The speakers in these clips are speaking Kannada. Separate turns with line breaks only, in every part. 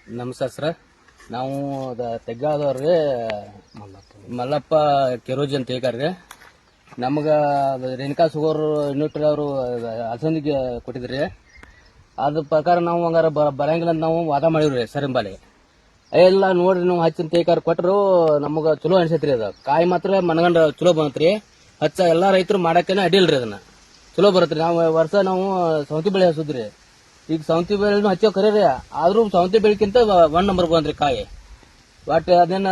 ನಮಸ್ಕಾರ ಸರ್. ನಾವು ತೆಗ್ಗಾದವ್ರಿಗೆ ಮಲ್ಲಪ್ಪ ಕೆರೋಜಿ ಅಂತ ಹೇಳ್ರಿ. ನಮಗ ರೇಣುಕಾ ಸುಗರ್ ಯೂನಿಟ್ ಅವರು ಅಸಂದಿಗೆ ಕೊಟ್ಟಿದ್ರಿ. ಅದ್ರ ಪ್ರಕಾರ ನಾವು ಹಂಗಾರ ಬರಂಗಿಲ್ಲ ಅಂತ ನಾವು ವಾದ ಮಾಡಿವ್ರಿ ಸರಿಂಬಾಲಿ ಎಲ್ಲ ನೋಡ್ರಿ. ನಾವು ಹಚ್ಚಿನ ತೇಕಾರ ಕೊಟ್ಟರು ನಮಗ ಚಲೋ ಅನ್ಸೈತ್ರಿ. ಅದ ಕಾಯಿ ಮಾತ್ರ ಮನಗಂಡ ಚಲೋ ಬಂತ್ರಿ. ಹಚ್ಚ ಎಲ್ಲಾ ರೈತರು ಮಾಡಕ್ಕೇನೆ ಅಡಿಲ್ರಿ. ಅದನ್ನ ಚಲೋ ಬರತ್ರಿ. ನಾವು ವರ್ಷ ನಾವು ಸೌತಿ ಬೆಳೆ ಹಸುದ್ರಿ. ಈಗ ಸೌತಿ ಬೆಳೆನು ಹಚ್ಚೋ ಕರೀರಿ, ಆದ್ರೂ ಸೌತಿ ಬೆಳೆಕ್ಕಿಂತ 1 ನಂಬರ್ ಬಂದ್ರಿ ಕಾಯಿ. ಬಟ್ ಅದೇನ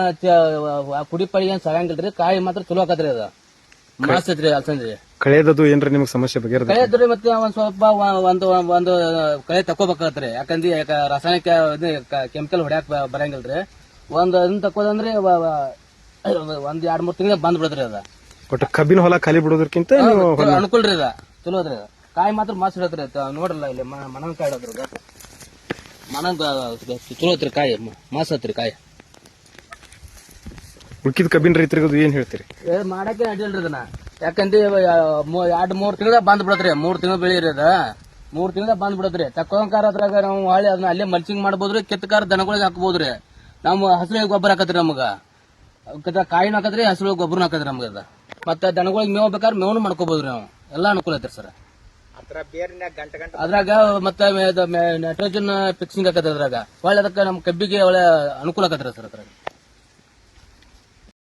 ಕುಡಿ ಪಡಿ ಏನ್ ಸಗಂಗಿಲ್ರಿ. ಕಾಯಿ ಮಾತ್ರ ಚಲೋ ಆಕತ್ರಿ. ಅದ ಮಾಸ್ತೈತ್ರಿ ಅಲ್ಸಂದ್ರಿ.
ಕಳೆದದು ಏನ್ರಿ ನಿಮ್ಗೆ ಸಮಸ್ಯೆ ಬಗ್ಗೆ?
ಕಳೆದ್ರಿ ಮತ್ತೆ ಒಂದ್ ಸ್ವಲ್ಪ ಒಂದು ಕಳೆ ತಕೋಬೇಕಾಗತ್ರಿ. ಯಾಕಂದ್ರೆ ರಾಸಾಯನಿಕ ಕೆಮಿಕಲ್ ಹೊಡ್ಯಾಕ್ ಬರಂಗಿಲ್ರಿ. ಅದನ್ನ ತಕೋದಂದ್ರೆ ಒಂದ್ 2-3 ತಿಂಗಳ ಬಂದ್ ಬಿಡದ್ರಿ. ಅದ
ಒಟ್ಟು ಕಬ್ಬಿನ ಹೊಲ ಖಾಲಿ ಬಿಡೋದಕ್ಕಿಂತ
ಅನುಕೂಲ್ರಿ. ಅದ ಚಲೋ ಅದ್ರಿ. ಕಾಯಿ ಮಾತ್ರ ಮಾಸ್ ಇಡತ್ರಿ. ನೋಡ್ರಲ್ಲ ಇಲ್ಲಿ ಮನಂಗ್ ಕಾಯಿ ಇಡದ್ರಿ. ಮನಂಗ್ ಚಲೋ ಐತ್ರಿ. ಕಾಯಿ ಮಾಸ್ ಹತ್ರಿ. ಕಾಯಿ
ಉಳ್ಕಿದ ಕಬ್ಬಿನ ರೈತರಿಗೆ ಏನ್ ಹೇಳ್ತೀರಿ?
ಮಾಡಕ್ಕೆ ಅಡ್ಡಿಲ್ರಿ ಅದನ್ನ. ಯಾಕಂದ್ರೆ 2-3 ತಿಂಗಳ ಬಂದ್ ಬಿಡತ್ರಿ. 3 ತಿಂಗಳ ಬೆಳಿರಿ. ಅದ 3 ತಿಂಗಳ ಬಂದ್ ಬಿಡತ್ರಿ. ತಕ್ಕೋಂಕಾರ ಅದ್ರಾಗ ನಾವು ಹೊಳ್ಳಿ ಅದನ್ನ ಅಲ್ಲೇ ಮಲ್ಚಿಂಗ್ ಮಾಡ್ಬೋದ್ರಿ. ಕೆತ್ತಕಾರ ದನಗಳಿಗೆ ಹಾಕ್ಬೋದ್ರಿ. ನಾವು ಹಸುಳಿಗೆ ಗೊಬ್ಬರ ಹಾಕತ್ರಿ. ನಮಗ ಕಾಯಿನ ಹಾಕತ್ರಿ, ಹಸುಳಿಗೆ ಗೊಬ್ಬರ ಹಾಕತ್ರಿ. ನಮ್ಗ ಅದ ಮತ್ತೆ ದನಗಳಿಗೆ ಮೇವ್ ಬೇಕಾದ್ರೆ ಮೇವ್ನು ಮಾಡ್ಕೋಬಹುದ್ರಿ. ನಾವು ಎಲ್ಲಾ ಅನುಕೂಲ ಐತ್ರಿ ಸರ್. ಅದ್ರಾಗ ಮತ್ತೆ ನೈಟ್ರೋಜನ್ ಫಿಕ್ಸಿಂಗ್ ಆಕತ್ರಿ. ಅದ್ರಾಗ ಒಳ್ಳೆ ಅದಕ್ಕೆ ನಮ್ ಕಬ್ಬಿಗೆ ಒಳ್ಳೆ ಅನುಕೂಲ ಆಕತ್ರಿ ಸರ್. ಅದ್ರಾಗ